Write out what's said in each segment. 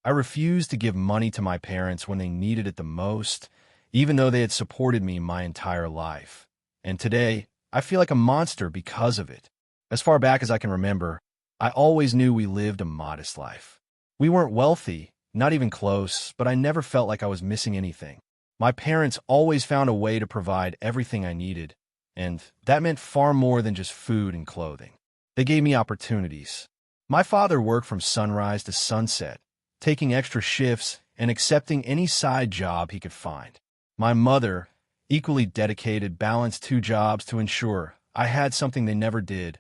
I refused to give money to my parents when they needed it the most, even though they had supported me my entire life. And today, I feel like a monster because of it. As far back as I can remember, I always knew we lived a modest life. We weren't wealthy, not even close, but I never felt like I was missing anything. My parents always found a way to provide everything I needed, and that meant far more than just food and clothing. They gave me opportunities. My father worked from sunrise to sunset, taking extra shifts and accepting any side job he could find. My mother, equally dedicated, balanced two jobs to ensure I had something they never did,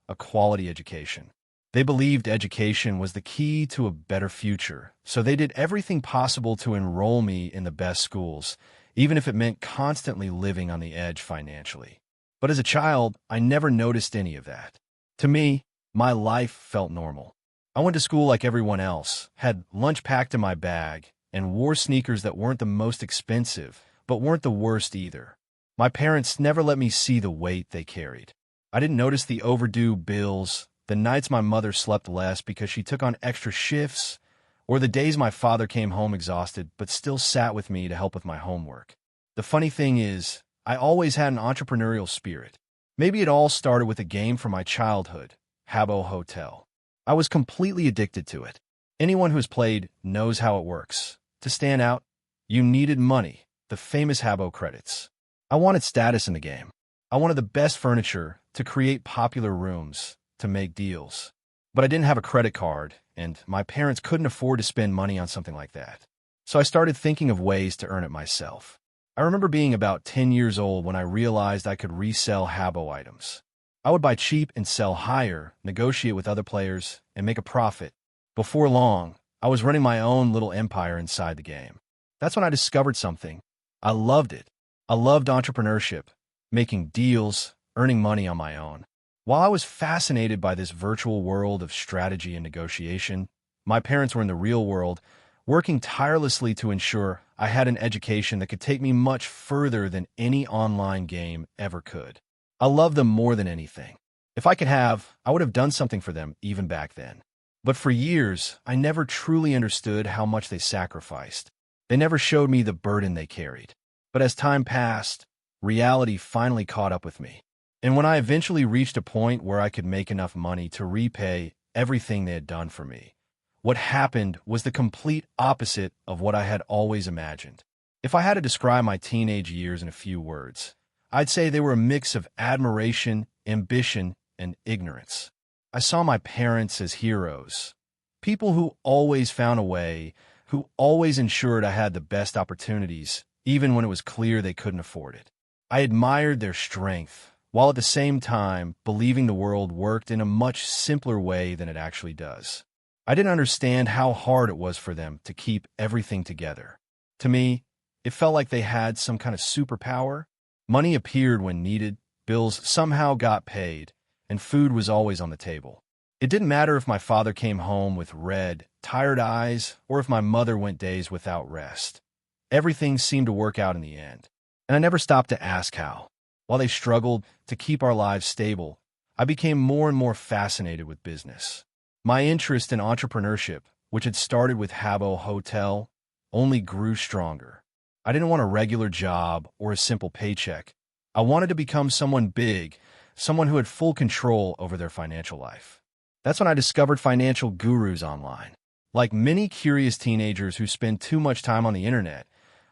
a quality education. They believed education was the key to a better future, so they did everything possible to enroll me in the best schools, even if it meant constantly living on the edge financially. But as a child, I never noticed any of that. To me, my life felt normal. I went to school like everyone else, had lunch packed in my bag, and wore sneakers that weren't the most expensive, but weren't the worst either. My parents never let me see the weight they carried. I didn't notice the overdue bills, the nights my mother slept less because she took on extra shifts, or the days my father came home exhausted but still sat with me to help with my homework. The funny thing is, I always had an entrepreneurial spirit. Maybe it all started with a game from my childhood, Habbo Hotel. I was completely addicted to it. Anyone who's played knows how it works. To stand out, you needed money, the famous Habbo credits. I wanted status in the game. I wanted the best furniture, to create popular rooms, to make deals. But I didn't have a credit card, and my parents couldn't afford to spend money on something like that. So I started thinking of ways to earn it myself. I remember being about 10 years old when I realized I could resell Habbo items. I would buy cheap and sell higher, negotiate with other players, and make a profit. Before long, I was running my own little empire inside the game. That's when I discovered something. I loved it. I loved entrepreneurship, making deals, earning money on my own. While I was fascinated by this virtual world of strategy and negotiation, my parents were in the real world, working tirelessly to ensure I had an education that could take me much further than any online game ever could. I loved them more than anything. If I could have, I would have done something for them even back then. But for years, I never truly understood how much they sacrificed. They never showed me the burden they carried. But as time passed, reality finally caught up with me. And when I eventually reached a point where I could make enough money to repay everything they had done for me, what happened was the complete opposite of what I had always imagined. If I had to describe my teenage years in a few words, I'd say they were a mix of admiration, ambition, and ignorance. I saw my parents as heroes, people who always found a way, who always ensured I had the best opportunities, even when it was clear they couldn't afford it. I admired their strength, while at the same time believing the world worked in a much simpler way than it actually does. I didn't understand how hard it was for them to keep everything together. To me, it felt like they had some kind of superpower. Money appeared when needed, bills somehow got paid, and food was always on the table. It didn't matter if my father came home with red, tired eyes, or if my mother went days without rest. Everything seemed to work out in the end, and I never stopped to ask how. While they struggled to keep our lives stable, I became more and more fascinated with business. My interest in entrepreneurship, which had started with Habbo Hotel, only grew stronger. I didn't want a regular job or a simple paycheck. I wanted to become someone big, someone who had full control over their financial life. That's when I discovered financial gurus online. Like many curious teenagers who spend too much time on the internet,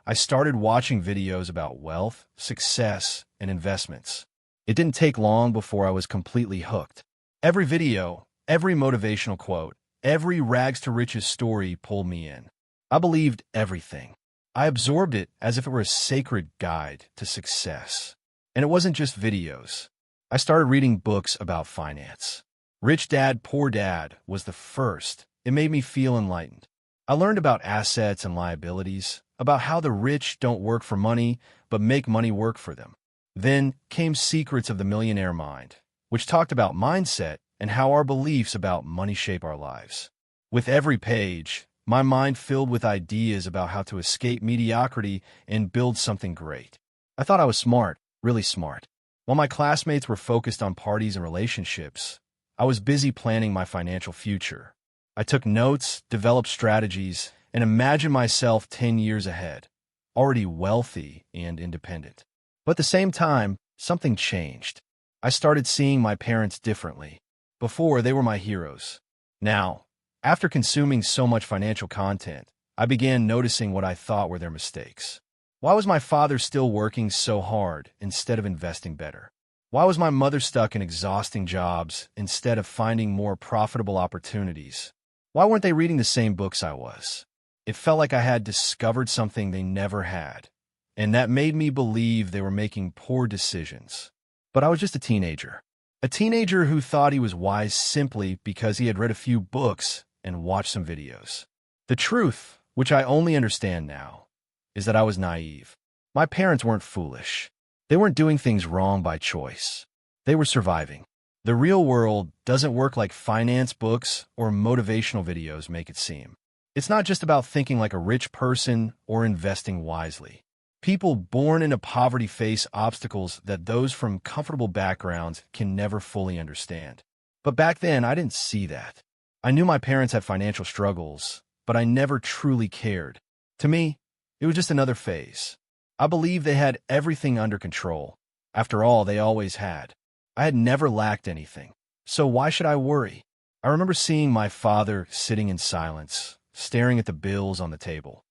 I started watching videos about wealth, success, and investments. It didn't take long before I was completely hooked. Every video, every motivational quote, every rags-to-riches story pulled me in. I believed everything. I absorbed it as if it were a sacred guide to success. And it wasn't just videos. I started reading books about finance. Rich Dad, Poor Dad was the first. It made me feel enlightened. I learned about assets and liabilities, about how the rich don't work for money, but make money work for them. Then came Secrets of the Millionaire Mind, which talked about mindset and how our beliefs about money shape our lives. With every page, my mind filled with ideas about how to escape mediocrity and build something great. I thought I was smart, really smart. While my classmates were focused on parties and relationships, I was busy planning my financial future. I took notes, developed strategies, and imagined myself 10 years ahead, already wealthy and independent. But at the same time, something changed. I started seeing my parents differently. Before, they were my heroes. Now, after consuming so much financial content, I began noticing what I thought were their mistakes. Why was my father still working so hard instead of investing better? Why was my mother stuck in exhausting jobs instead of finding more profitable opportunities? Why weren't they reading the same books I was? It felt like I had discovered something they never had, and that made me believe they were making poor decisions. But I was just a teenager. A teenager who thought he was wise simply because he had read a few books and watched some videos. The truth, which I only understand now, is that I was naive. My parents weren't foolish. They weren't doing things wrong by choice. They were surviving. The real world doesn't work like finance books or motivational videos make it seem. It's not just about thinking like a rich person or investing wisely. People born into poverty face obstacles that those from comfortable backgrounds can never fully understand. But back then, I didn't see that. I knew my parents had financial struggles, but I never truly cared. To me, it was just another phase. I believed they had everything under control. After all, they always had. I had never lacked anything. So why should I worry? I remember seeing my father sitting in silence, staring at the bills on the table.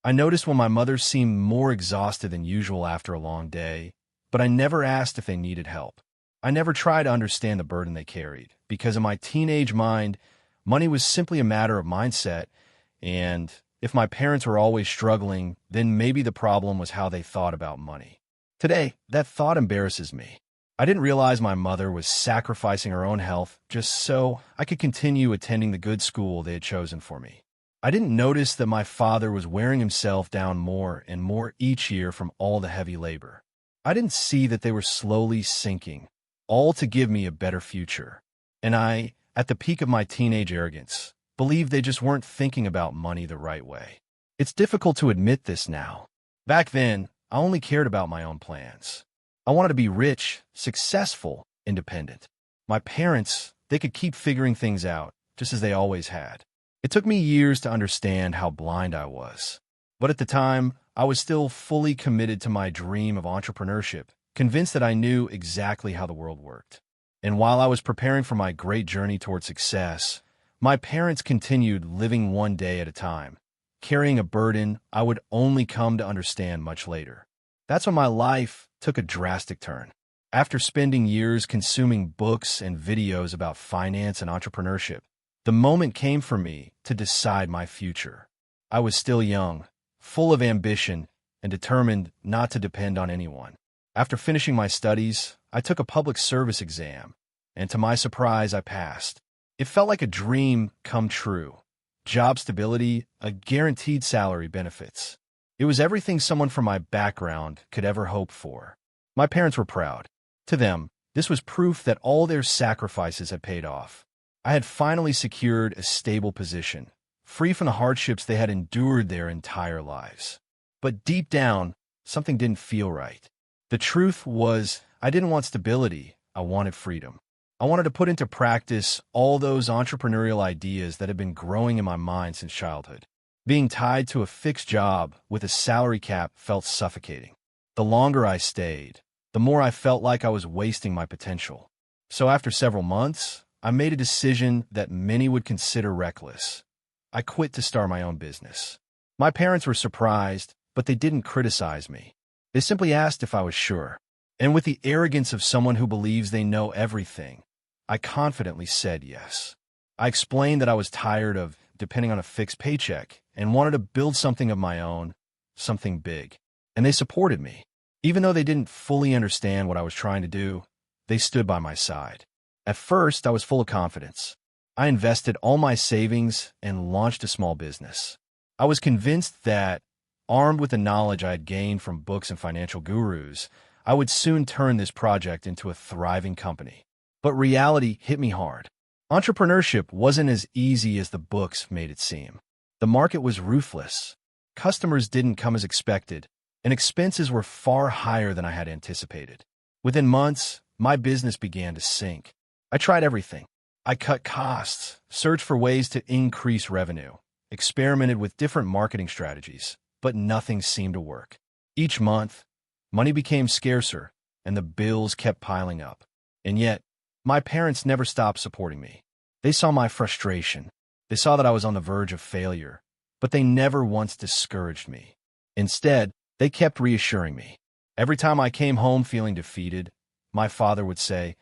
I noticed when my mother seemed more exhausted than usual after a long day, but I never asked if they needed help. I never tried to understand the burden they carried, because in my teenage mind, money was simply a matter of mindset, and if my parents were always struggling, then maybe the problem was how they thought about money. Today, that thought embarrasses me. I didn't realize my mother was sacrificing her own health just so I could continue attending the good school they had chosen for me. I didn't notice that my father was wearing himself down more and more each year from all the heavy labor. I didn't see that they were slowly sinking, all to give me a better future. And I, at the peak of my teenage arrogance, believed they just weren't thinking about money the right way. It's difficult to admit this now. Back then, I only cared about my own plans. I wanted to be rich, successful, independent. My parents, they could keep figuring things out, just as they always had. It took me years to understand how blind I was. But at the time, I was still fully committed to my dream of entrepreneurship, convinced that I knew exactly how the world worked. And while I was preparing for my great journey toward success, my parents continued living one day at a time, carrying a burden I would only come to understand much later. That's when my life took a drastic turn. After spending years consuming books and videos about finance and entrepreneurship, the moment came for me to decide my future. I was still young, full of ambition, and determined not to depend on anyone. After finishing my studies, I took a public service exam, and to my surprise, I passed. It felt like a dream come true. Job stability, a guaranteed salary, benefits. It was everything someone from my background could ever hope for. My parents were proud. To them, this was proof that all their sacrifices had paid off. I had finally secured a stable position, free from the hardships they had endured their entire lives. But deep down, something didn't feel right. The truth was, I didn't want stability, I wanted freedom. I wanted to put into practice all those entrepreneurial ideas that had been growing in my mind since childhood. Being tied to a fixed job with a salary cap felt suffocating. The longer I stayed, the more I felt like I was wasting my potential. So after several months, I made a decision that many would consider reckless. I quit to start my own business. My parents were surprised, but they didn't criticize me. They simply asked if I was sure. And with the arrogance of someone who believes they know everything, I confidently said yes. I explained that I was tired of depending on a fixed paycheck and wanted to build something of my own, something big. And they supported me. Even though they didn't fully understand what I was trying to do, they stood by my side. At first, I was full of confidence. I invested all my savings and launched a small business. I was convinced that, armed with the knowledge I had gained from books and financial gurus, I would soon turn this project into a thriving company. But reality hit me hard. Entrepreneurship wasn't as easy as the books made it seem. The market was ruthless. Customers didn't come as expected, and expenses were far higher than I had anticipated. Within months, my business began to sink. I tried everything. I cut costs, searched for ways to increase revenue, experimented with different marketing strategies, but nothing seemed to work. Each month, money became scarcer, and the bills kept piling up. And yet, my parents never stopped supporting me. They saw my frustration. They saw that I was on the verge of failure, but they never once discouraged me. Instead, they kept reassuring me. Every time I came home feeling defeated, my father would say,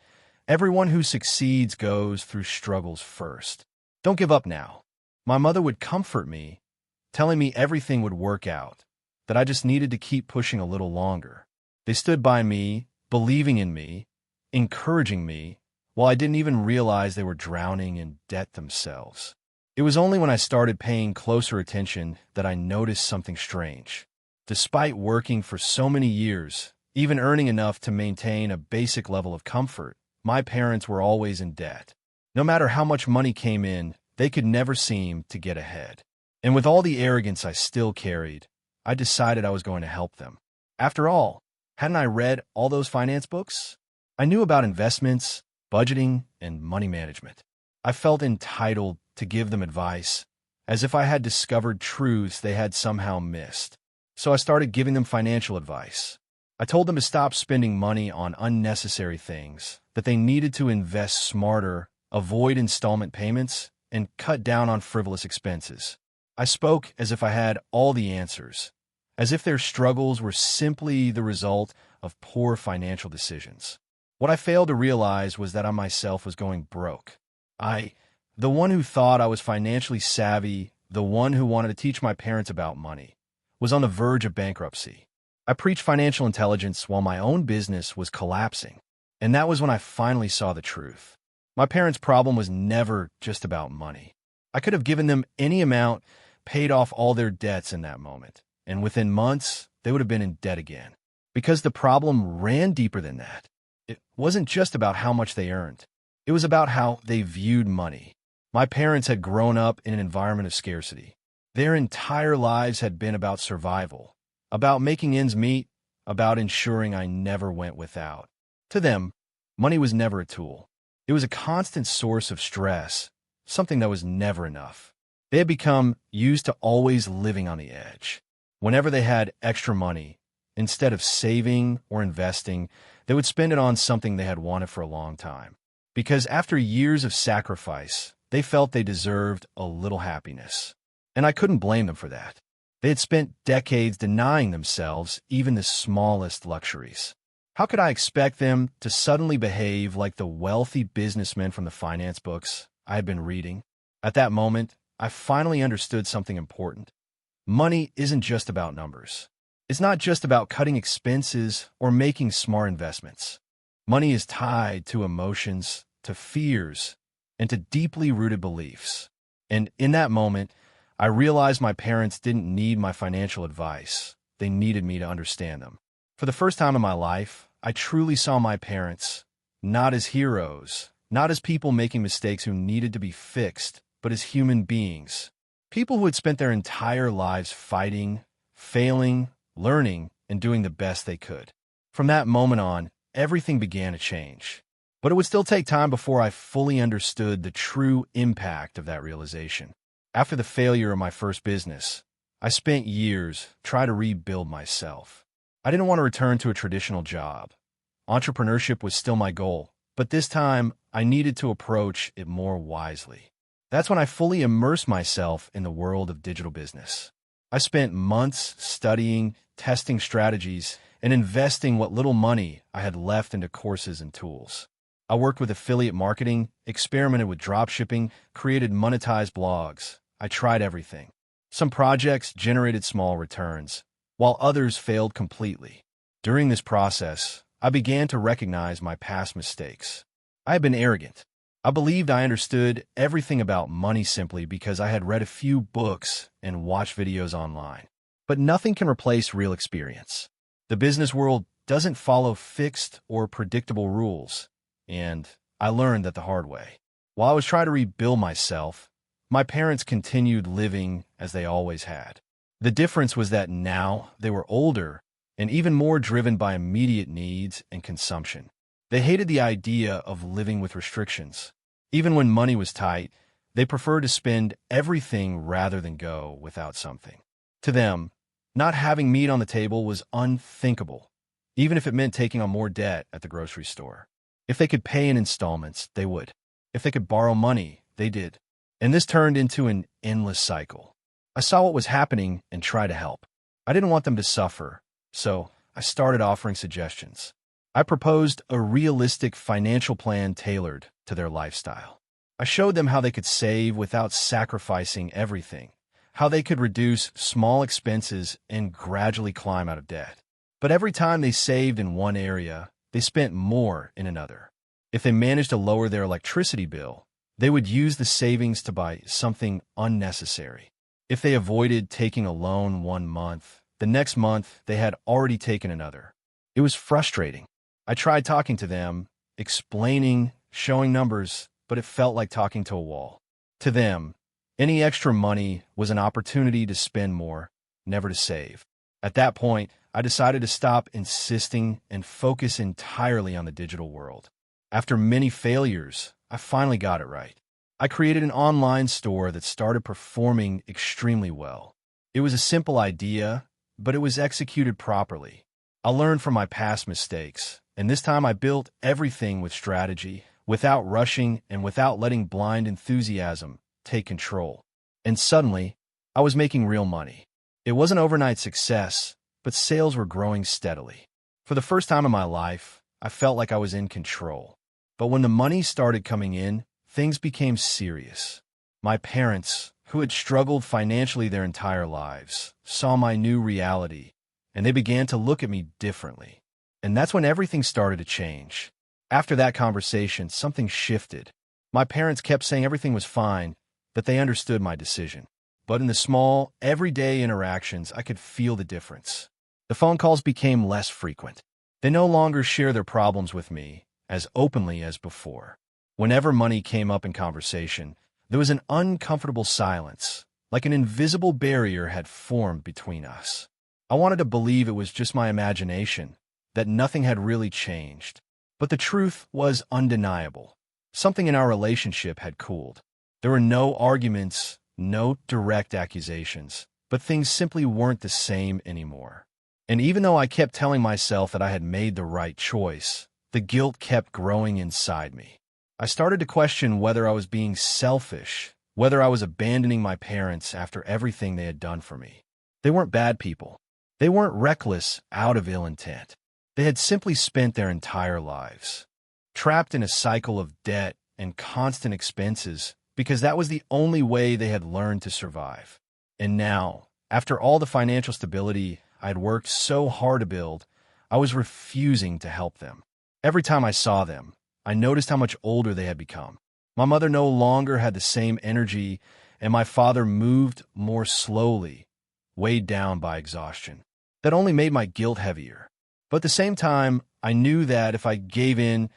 "Everyone who succeeds goes through struggles first. Don't give up now." My mother would comfort me, telling me everything would work out, that I just needed to keep pushing a little longer. They stood by me, believing in me, encouraging me, while I didn't even realize they were drowning in debt themselves. It was only when I started paying closer attention that I noticed something strange. Despite working for so many years, even earning enough to maintain a basic level of comfort, my parents were always in debt. No matter how much money came in, they could never seem to get ahead. And with all the arrogance I still carried, I decided I was going to help them. After all, hadn't I read all those finance books? I knew about investments, budgeting, and money management. I felt entitled to give them advice, as if I had discovered truths they had somehow missed. So I started giving them financial advice. I told them to stop spending money on unnecessary things, that they needed to invest smarter, avoid installment payments, and cut down on frivolous expenses. I spoke as if I had all the answers, as if their struggles were simply the result of poor financial decisions. What I failed to realize was that I myself was going broke. The one who thought I was financially savvy, the one who wanted to teach my parents about money, was on the verge of bankruptcy. I preached financial intelligence while my own business was collapsing, and that was when I finally saw the truth. My parents' problem was never just about money. I could have given them any amount, paid off all their debts in that moment, and within months, they would have been in debt again. Because the problem ran deeper than that. It wasn't just about how much they earned. It was about how they viewed money. My parents had grown up in an environment of scarcity. Their entire lives had been about survival, about making ends meet, about ensuring I never went without. To them, money was never a tool. It was a constant source of stress, something that was never enough. They had become used to always living on the edge. Whenever they had extra money, instead of saving or investing, they would spend it on something they had wanted for a long time. Because after years of sacrifice, they felt they deserved a little happiness. And I couldn't blame them for that. They had spent decades denying themselves even the smallest luxuries. How could I expect them to suddenly behave like the wealthy businessmen from the finance books I had been reading? At that moment, I finally understood something important. Money isn't just about numbers. It's not just about cutting expenses or making smart investments. Money is tied to emotions, to fears, and to deeply rooted beliefs. And in that moment, I realized my parents didn't need my financial advice. They needed me to understand them. For the first time in my life, I truly saw my parents, not as heroes, not as people making mistakes who needed to be fixed, but as human beings. People who had spent their entire lives fighting, failing, learning, and doing the best they could. From that moment on, everything began to change. But it would still take time before I fully understood the true impact of that realization. After the failure of my first business, I spent years trying to rebuild myself. I didn't want to return to a traditional job. Entrepreneurship was still my goal, but this time I needed to approach it more wisely. That's when I fully immersed myself in the world of digital business. I spent months studying, testing strategies, and investing what little money I had left into courses and tools. I worked with affiliate marketing, experimented with dropshipping, created monetized blogs. I tried everything. Some projects generated small returns, while others failed completely. During this process, I began to recognize my past mistakes. I had been arrogant. I believed I understood everything about money simply because I had read a few books and watched videos online. But nothing can replace real experience. The business world doesn't follow fixed or predictable rules, and I learned that the hard way. While I was trying to rebuild myself, my parents continued living as they always had. The difference was that now they were older and even more driven by immediate needs and consumption. They hated the idea of living with restrictions. Even when money was tight, they preferred to spend everything rather than go without something. To them, not having meat on the table was unthinkable, even if it meant taking on more debt at the grocery store. If they could pay in installments, they would. If they could borrow money, they did. And this turned into an endless cycle. I saw what was happening and tried to help. I didn't want them to suffer, so I started offering suggestions. I proposed a realistic financial plan tailored to their lifestyle. I showed them how they could save without sacrificing everything, how they could reduce small expenses and gradually climb out of debt. But every time they saved in one area, they spent more in another. If they managed to lower their electricity bill, they would use the savings to buy something unnecessary. If they avoided taking a loan one month, the next month they had already taken another. It was frustrating. I tried talking to them, explaining, showing numbers, but it felt like talking to a wall. To them, any extra money was an opportunity to spend more, never to save. At that point, I decided to stop insisting and focus entirely on the digital world. After many failures, I finally got it right. I created an online store that started performing extremely well. It was a simple idea, but it was executed properly. I learned from my past mistakes, and this time I built everything with strategy, without rushing and without letting blind enthusiasm take control. And suddenly, I was making real money. It wasn't overnight success, but sales were growing steadily. For the first time in my life, I felt like I was in control. But when the money started coming in, things became serious. My parents, who had struggled financially their entire lives, saw my new reality, and they began to look at me differently. And that's when everything started to change. After that conversation, something shifted. My parents kept saying everything was fine, that they understood my decision. But in the small, everyday interactions, I could feel the difference. The phone calls became less frequent. They no longer share their problems with me as openly as before. Whenever money came up in conversation, there was an uncomfortable silence, like an invisible barrier had formed between us. I wanted to believe it was just my imagination, that nothing had really changed. But the truth was undeniable. Something in our relationship had cooled. There were no arguments, no direct accusations, but things simply weren't the same anymore. And even though I kept telling myself that I had made the right choice, the guilt kept growing inside me. I started to question whether I was being selfish, whether I was abandoning my parents after everything they had done for me. They weren't bad people. They weren't reckless out of ill intent. They had simply spent their entire lives trapped in a cycle of debt and constant expenses because that was the only way they had learned to survive. And now, after all the financial stability I had worked so hard to build, I was refusing to help them. Every time I saw them, I noticed how much older they had become. My mother no longer had the same energy, and my father moved more slowly, weighed down by exhaustion. That only made my guilt heavier. But at the same time, I knew that if I gave in,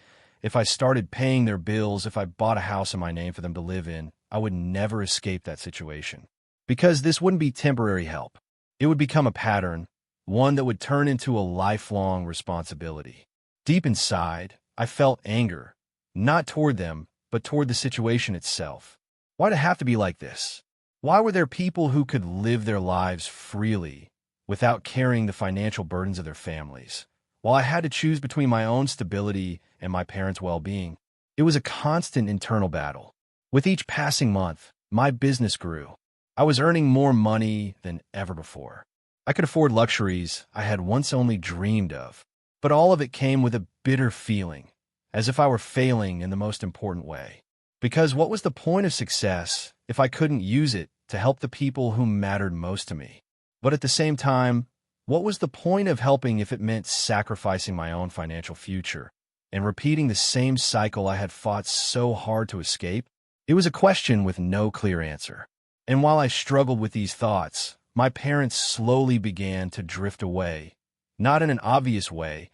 if I started paying their bills, if I bought a house in my name for them to live in, I would never escape that situation. Because this wouldn't be temporary help. It would become a pattern, one that would turn into a lifelong responsibility. Deep inside, I felt anger, not toward them, but toward the situation itself. Why'd it have to be like this? Why were there people who could live their lives freely without carrying the financial burdens of their families, while I had to choose between my own stability and my parents' well-being? It was a constant internal battle. With each passing month, my business grew. I was earning more money than ever before. I could afford luxuries I had once only dreamed of. But all of it came with a bitter feeling, as if I were failing in the most important way. Because what was the point of success if I couldn't use it to help the people who mattered most to me? But at the same time, what was the point of helping if it meant sacrificing my own financial future and repeating the same cycle I had fought so hard to escape? It was a question with no clear answer. And while I struggled with these thoughts, my parents slowly began to drift away. Not in an obvious way,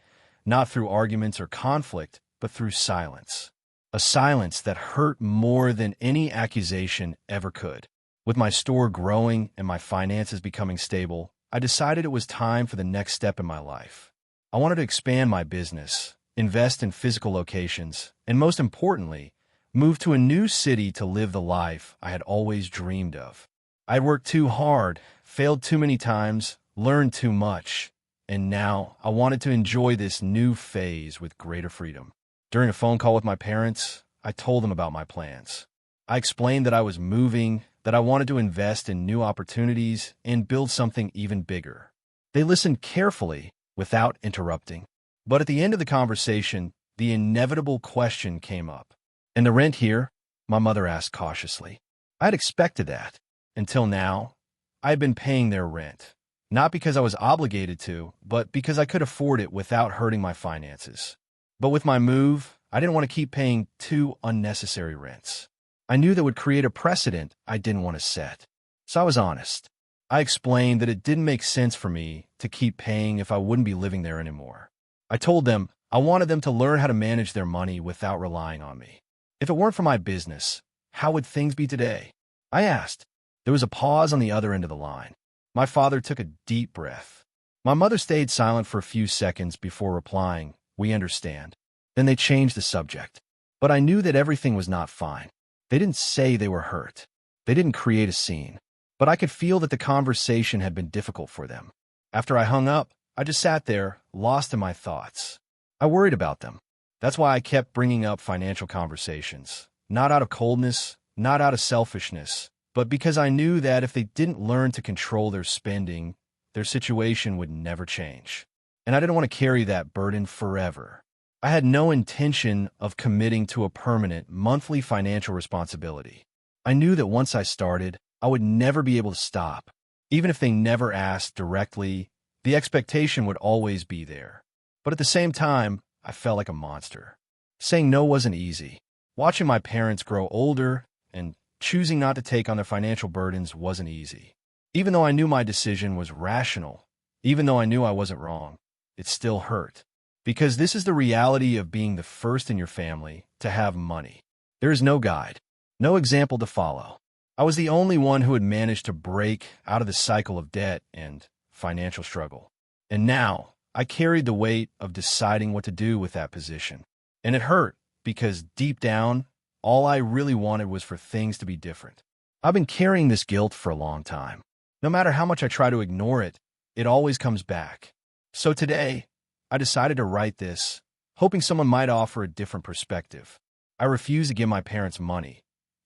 not through arguments or conflict, but through silence. A silence that hurt more than any accusation ever could. With my store growing and my finances becoming stable, I decided it was time for the next step in my life. I wanted to expand my business, invest in physical locations, and most importantly, moved to a new city to live the life I had always dreamed of. I had worked too hard, failed too many times, learned too much, and now I wanted to enjoy this new phase with greater freedom. During a phone call with my parents, I told them about my plans. I explained that I was moving, that I wanted to invest in new opportunities and build something even bigger. They listened carefully, without interrupting. But at the end of the conversation, the inevitable question came up. "And the rent here?" my mother asked cautiously. I had expected that. Until now, I had been paying their rent. Not because I was obligated to, but because I could afford it without hurting my finances. But with my move, I didn't want to keep paying two unnecessary rents. I knew that would create a precedent I didn't want to set. So I was honest. I explained that it didn't make sense for me to keep paying if I wouldn't be living there anymore. I told them I wanted them to learn how to manage their money without relying on me. If it weren't for my business, how would things be today? I asked. There was a pause on the other end of the line. My father took a deep breath. My mother stayed silent for a few seconds before replying, "We understand." Then they changed the subject. But I knew that everything was not fine. They didn't say they were hurt. They didn't create a scene. But I could feel that the conversation had been difficult for them. After I hung up, I just sat there, lost in my thoughts. I worried about them. That's why I kept bringing up financial conversations. Not out of coldness, not out of selfishness, but because I knew that if they didn't learn to control their spending, their situation would never change. And I didn't want to carry that burden forever. I had no intention of committing to a permanent, monthly financial responsibility. I knew that once I started, I would never be able to stop. Even if they never asked directly, the expectation would always be there. But at the same time, I felt like a monster. Saying no wasn't easy. Watching my parents grow older and choosing not to take on their financial burdens wasn't easy. Even though I knew my decision was rational, even though I knew I wasn't wrong, it still hurt. Because this is the reality of being the first in your family to have money. There is no guide, no example to follow. I was the only one who had managed to break out of the cycle of debt and financial struggle. And now, I carried the weight of deciding what to do with that position. And it hurt, because deep down, all I really wanted was for things to be different. I've been carrying this guilt for a long time. No matter how much I try to ignore it, it always comes back. So today, I decided to write this, hoping someone might offer a different perspective. I refused to give my parents money.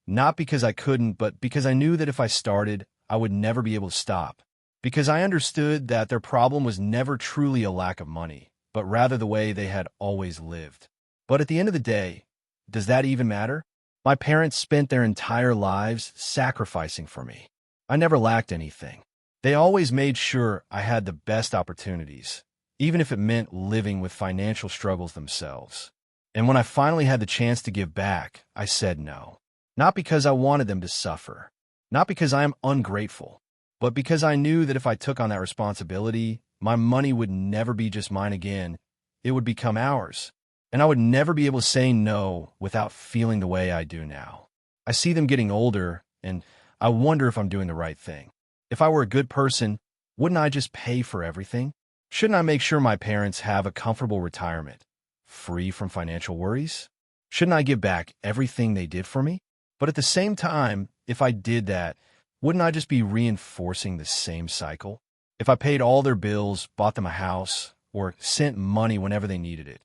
Not because I couldn't, but because I knew that if I started, I would never be able to stop. Because I understood that their problem was never truly a lack of money, but rather the way they had always lived. But at the end of the day, does that even matter? My parents spent their entire lives sacrificing for me. I never lacked anything. They always made sure I had the best opportunities, even if it meant living with financial struggles themselves. And when I finally had the chance to give back, I said no. Not because I wanted them to suffer, not because I am ungrateful, but because I knew that if I took on that responsibility, my money would never be just mine again. It would become ours. And I would never be able to say no without feeling the way I do now. I see them getting older, and I wonder if I'm doing the right thing. If I were a good person, wouldn't I just pay for everything? Shouldn't I make sure my parents have a comfortable retirement, free from financial worries? Shouldn't I give back everything they did for me? But at the same time, if I did that, wouldn't I just be reinforcing the same cycle? If I paid all their bills, bought them a house, or sent money whenever they needed it,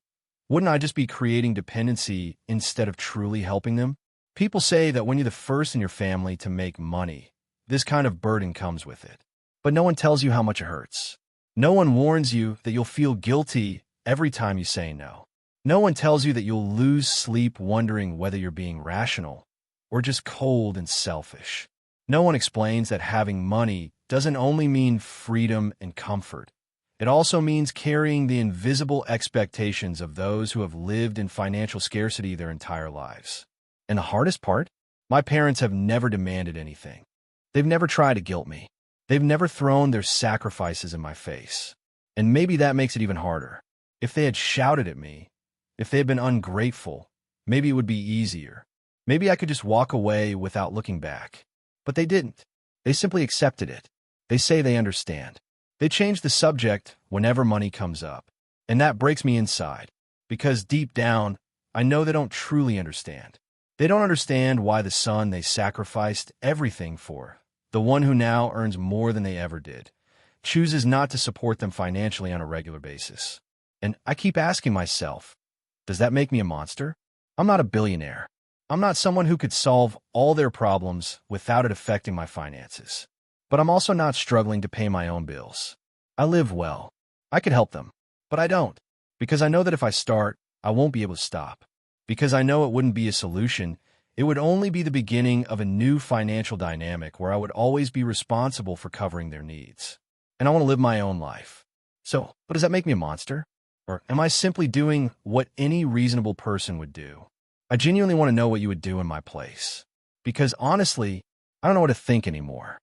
wouldn't I just be creating dependency instead of truly helping them? People say that when you're the first in your family to make money, this kind of burden comes with it. But no one tells you how much it hurts. No one warns you that you'll feel guilty every time you say no. No one tells you that you'll lose sleep wondering whether you're being rational or just cold and selfish. No one explains that having money doesn't only mean freedom and comfort. It also means carrying the invisible expectations of those who have lived in financial scarcity their entire lives. And the hardest part? My parents have never demanded anything. They've never tried to guilt me. They've never thrown their sacrifices in my face. And maybe that makes it even harder. If they had shouted at me, if they had been ungrateful, maybe it would be easier. Maybe I could just walk away without looking back. But they didn't. They simply accepted it. They say they understand. They change the subject whenever money comes up. And that breaks me inside. Because deep down, I know they don't truly understand. They don't understand why the son they sacrificed everything for, the one who now earns more than they ever did, chooses not to support them financially on a regular basis. And I keep asking myself, does that make me a monster? I'm not a billionaire. I'm not someone who could solve all their problems without it affecting my finances. But I'm also not struggling to pay my own bills. I live well. I could help them, but I don't. Because I know that if I start, I won't be able to stop. Because I know it wouldn't be a solution. It would only be the beginning of a new financial dynamic where I would always be responsible for covering their needs. And I want to live my own life. So, but does that make me a monster? Or am I simply doing what any reasonable person would do? I genuinely want to know what you would do in my place. Because honestly, I don't know what to think anymore.